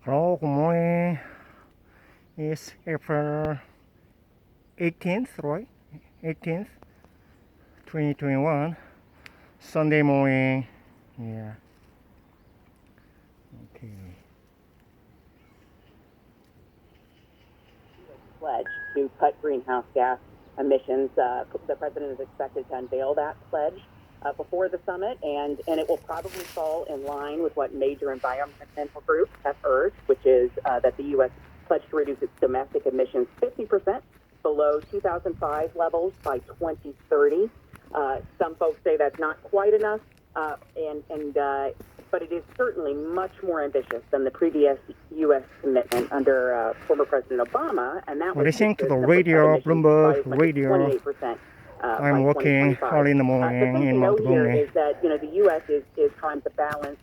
Hello, good morning. It's April 18th, right? 18th, 2021. Sunday morning. Yeah. Okay. Pledge to cut greenhouse gas emissions. The president is expected to unveil that pledge before the summit, and it will probably fall in line with what major environmental groups have urged, which is that the U.S. pledge to reduce its domestic emissions 50% below 2005 levels by 2030. Some folks say that's not quite enough, but it is certainly much more ambitious than the previous U.S. commitment under former President Obama, and that was Listening to the to radio, cut Bloomberg emissions by as much as radio. 28%. I'm working early in the The morning thing in to Mount note here Romney. is that the U.S. is trying to balance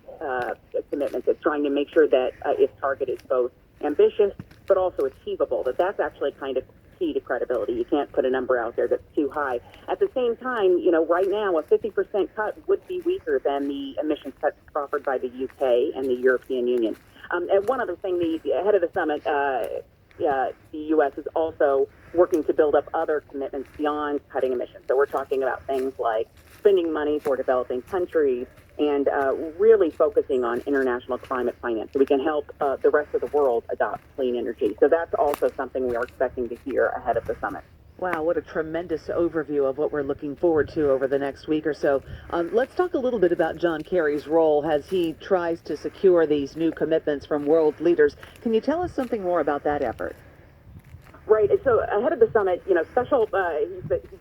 commitments. It's trying to make sure that its target is both ambitious but also achievable. That's actually kind of key to credibility. You can't put a number out there that's too high. At the same time, right now a 50% cut would be weaker than the emissions cuts offered by the UK and the European Union. And one other thing, ahead of the summit, the U.S. is also working to build up other commitments beyond cutting emissions. So we're talking about things like spending money for developing countries and really focusing on international climate finance so we can help the rest of the world adopt clean energy. So that's also something we are expecting to hear ahead of the summit. Wow, what a tremendous overview of what we're looking forward to over the next week or so. Let's talk a little bit about John Kerry's role as he tries to secure these new commitments from world leaders. Can you tell us something more about that effort? Right. So ahead of the summit, he's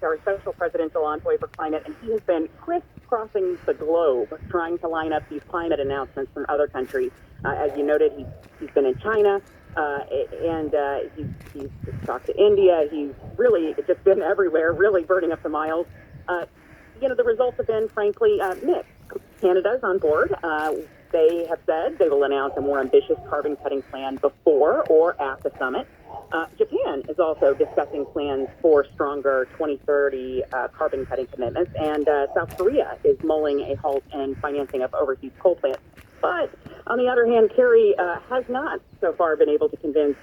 our special presidential envoy for climate, and he has been crisscrossing the globe trying to line up these climate announcements from other countries. As you noted, he's been in China, and he's talked to India. He's really just been everywhere, really burning up the miles. The results have been, frankly, mixed. Canada's on board. They have said they will announce a more ambitious carbon cutting plan before or at the summit. Japan is also discussing plans for stronger 2030 carbon cutting commitments, and South Korea is mulling a halt in financing of overseas coal plants. But on the other hand, Kerry has not so far been able to convince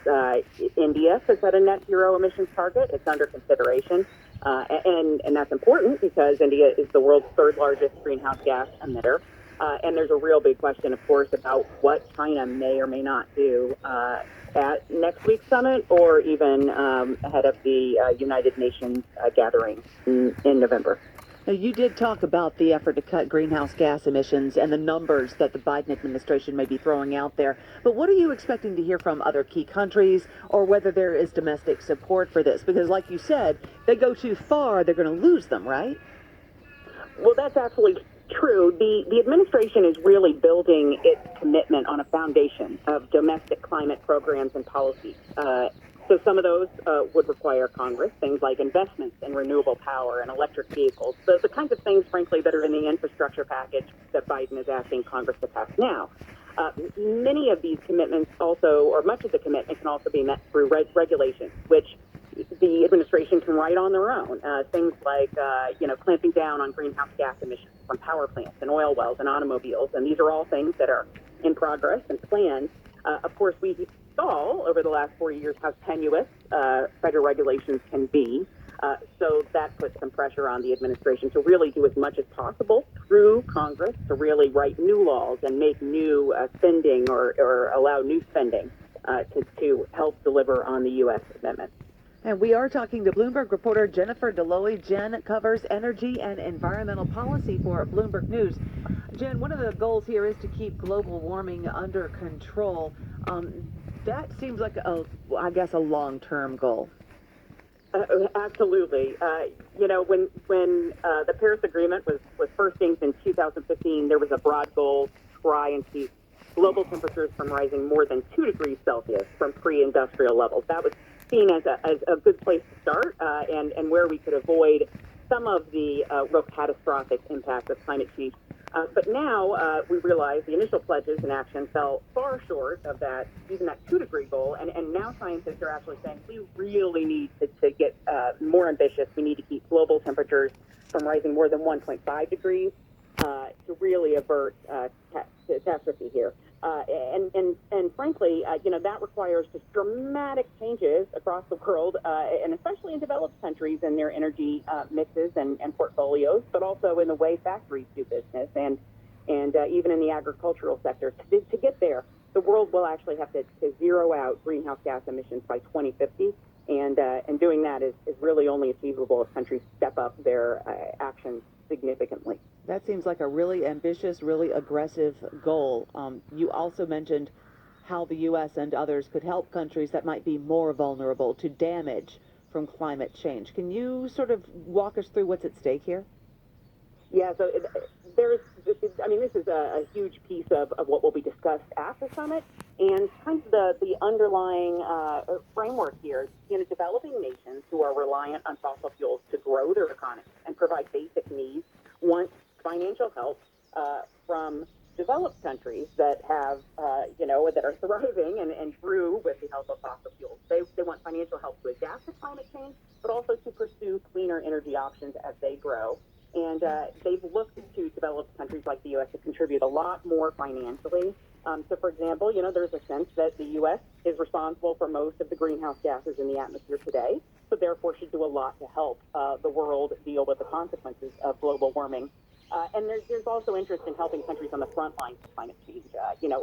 India to set a net zero emissions target. It's under consideration. And that's important because India is the world's third largest greenhouse gas emitter. And there's a real big question, of course, about what China may or may not do at next week's summit or even ahead of the United Nations gathering in November. Now, you did talk about the effort to cut greenhouse gas emissions and the numbers that the Biden administration may be throwing out there. But what are you expecting to hear from other key countries, or whether there is domestic support for this? Because like you said, they go too far, they're going to lose them, right? Well, that's absolutely true. The administration is really building its commitment on a foundation of domestic climate programs and policies. So some of those would require Congress, things like investments in renewable power and electric vehicles, the kinds of things, frankly, that are in the infrastructure package that Biden is asking Congress to pass now. Many of these commitments also, or much of the commitment can also be met through regulations, which the administration can write on their own. Things like, clamping down on greenhouse gas emissions from power plants and oil wells and automobiles. And these are all things that are in progress and planned. Of course, we saw over the last 40 years how tenuous federal regulations can be. So that puts some pressure on the administration to really do as much as possible through Congress to really write new laws and make new spending or allow new spending to help deliver on the U.S. commitment. And we are talking to Bloomberg reporter Jennifer Deloy. Jen covers energy and environmental policy for Bloomberg News. Jen, one of the goals here is to keep global warming under control. That seems like, a long-term goal. Absolutely. When the Paris Agreement was first inked in 2015, there was a broad goal to try and keep global temperatures from rising more than 2 degrees Celsius from pre-industrial levels. That was seen as a good place to start and where we could avoid some of the real catastrophic impacts of climate change. But now we realize the initial pledges and action fell far short of that, even that 2-degree goal. And now scientists are actually saying we really need to get more ambitious. We need to keep global temperatures from rising more than 1.5 degrees to really avert catastrophe here. And frankly, that requires just dramatic changes across the world, and especially in developed countries in their energy mixes and portfolios, but also in the way factories do business and even in the agricultural sector. To get there, the world will actually have to zero out greenhouse gas emissions by 2050, and doing that is really only achievable if countries step up their actions significantly. That seems like a really ambitious, really aggressive goal. You also mentioned how the U.S. and others could help countries that might be more vulnerable to damage from climate change. Can you sort of walk us through what's at stake here? Yeah, so this is a huge piece of what will be discussed at the summit, and kind of the underlying framework here. Developing nations who are reliant on fossil fuels to grow their economy and provide basic needs want financial help from developed countries that have, that are thriving and grew with the help of fossil fuels. They want financial help to adapt to climate change, but also to pursue cleaner energy options as they grow. And they've looked to developed countries like the U.S. to contribute a lot more financially. So, for example, there's a sense that the U.S. is responsible for most of the greenhouse gases in the atmosphere today, so therefore should do a lot to help the world deal with the consequences of global warming. And there's also interest in helping countries on the front lines of climate change.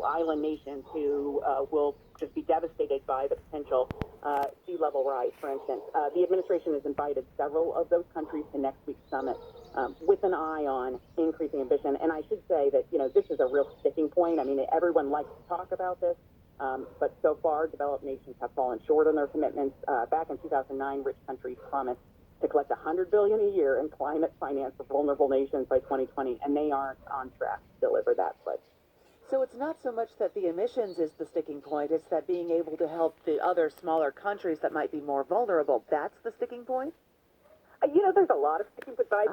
Island nations who will just be devastated by the potential sea level rise, for instance. The administration has invited several of those countries to next week's summit with an eye on increasing ambition. And I should say that, this is a real sticking point. I mean, everyone likes to talk about this, but so far, developed nations have fallen short on their commitments. Back in 2009, rich countries promised to collect $100 billion a year in climate finance for vulnerable nations by 2020, and they aren't on track to deliver that pledge. So it's not so much that the emissions is the sticking point, it's that being able to help the other smaller countries that might be more vulnerable. That's the sticking point? There's a lot of sticking points, but I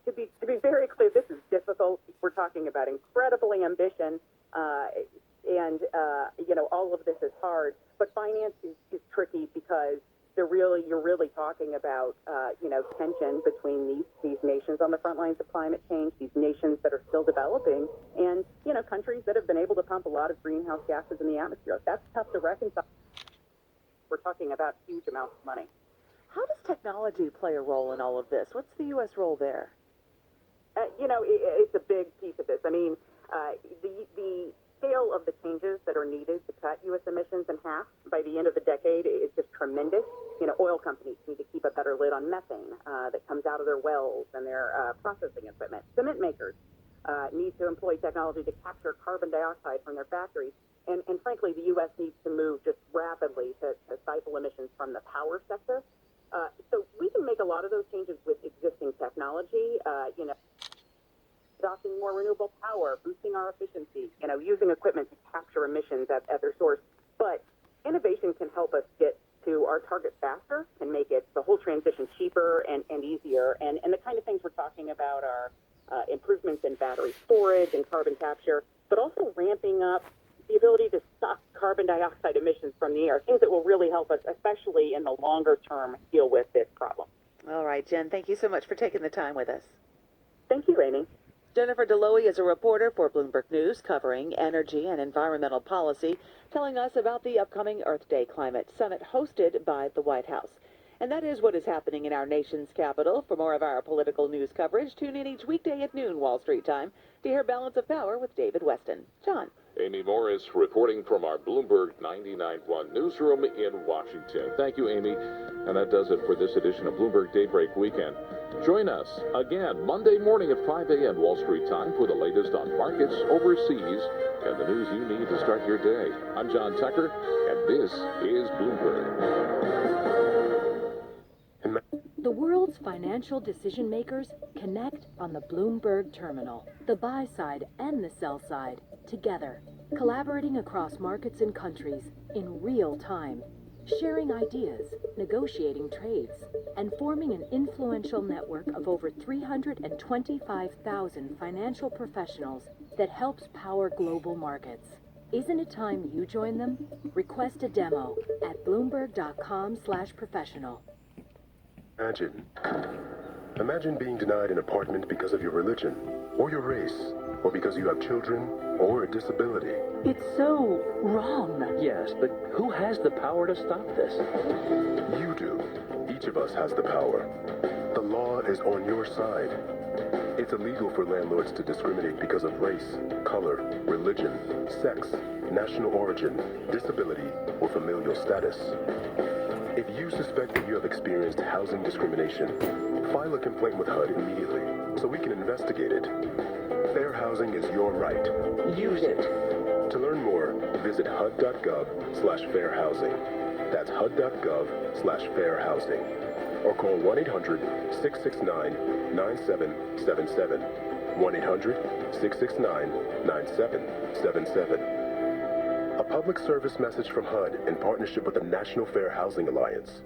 think to be very clear, this is difficult. We're talking about incredible ambition, and all of this is hard. But finance is tricky because you're really talking about tension between these nations on the front lines of climate change, these nations that are still developing, and countries that have been able to pump a lot of greenhouse gases in the atmosphere. That's tough to reconcile. We're talking about huge amounts of money. How does technology play a role in all of this? What's the U.S. role there? It's a big piece of this. I mean, the scale of the changes that are needed to cut U.S. emissions in half by the end of the decade is just tremendous. Oil companies need to keep a better lid on methane that comes out of their wells and their processing equipment. Cement makers need to employ technology to capture carbon dioxide from their factories. And frankly, the U.S. needs to move just rapidly to stifle emissions from the power sector. So we can make a lot of those changes with existing technology, adopting more renewable power, boosting our efficiency, using equipment to capture emissions at their source. But innovation can help us get to our target faster and make the whole transition cheaper and easier. And the kind of things we're talking about are improvements in battery storage and carbon capture, but also ramping up the ability to stop carbon dioxide emissions from the air, things that will really help us, especially in the longer term, deal with this problem. All right, Jen, thank you so much for taking the time with us. Thank you, Amy. Jennifer Deloy is a reporter for Bloomberg News covering energy and environmental policy, telling us about the upcoming Earth Day Climate Summit hosted by the White House. And that is what is happening in our nation's capital. For more of our political news coverage, tune in each weekday at noon Wall Street time to hear Balance of Power with David Weston. John. Amy Morris reporting from our Bloomberg 99.1 newsroom in Washington. Thank you, Amy. And that does it for this edition of Bloomberg Daybreak Weekend. Join us again Monday morning at 5 a.m. Wall Street time for the latest on markets overseas and the news you need to start your day. I'm John Tucker, and this is Bloomberg. The world's financial decision makers connect on the Bloomberg terminal. The buy side and the sell side together, collaborating across markets and countries in real time, sharing ideas, negotiating trades, and forming an influential network of over 325,000 financial professionals that helps power global markets. Isn't it time you join them? Request a demo at bloomberg.com/professional. Imagine being denied an apartment because of your religion or your race or because you have children or a disability. It's so wrong. Yes, but who has the power to stop this? You do. Each of us has the power. The law is on your side. It's illegal for landlords to discriminate because of race, color, religion, sex, national origin, disability, or familial status. If you suspect that you have experienced housing discrimination, file a complaint with HUD immediately so we can investigate it. Fair housing is your right. Use it. To learn more, visit hud.gov/fairhousing. That's hud.gov/fairhousing. Or call 1-800-669-9777. 1-800-669-9777. A public service message from HUD in partnership with the National Fair Housing Alliance.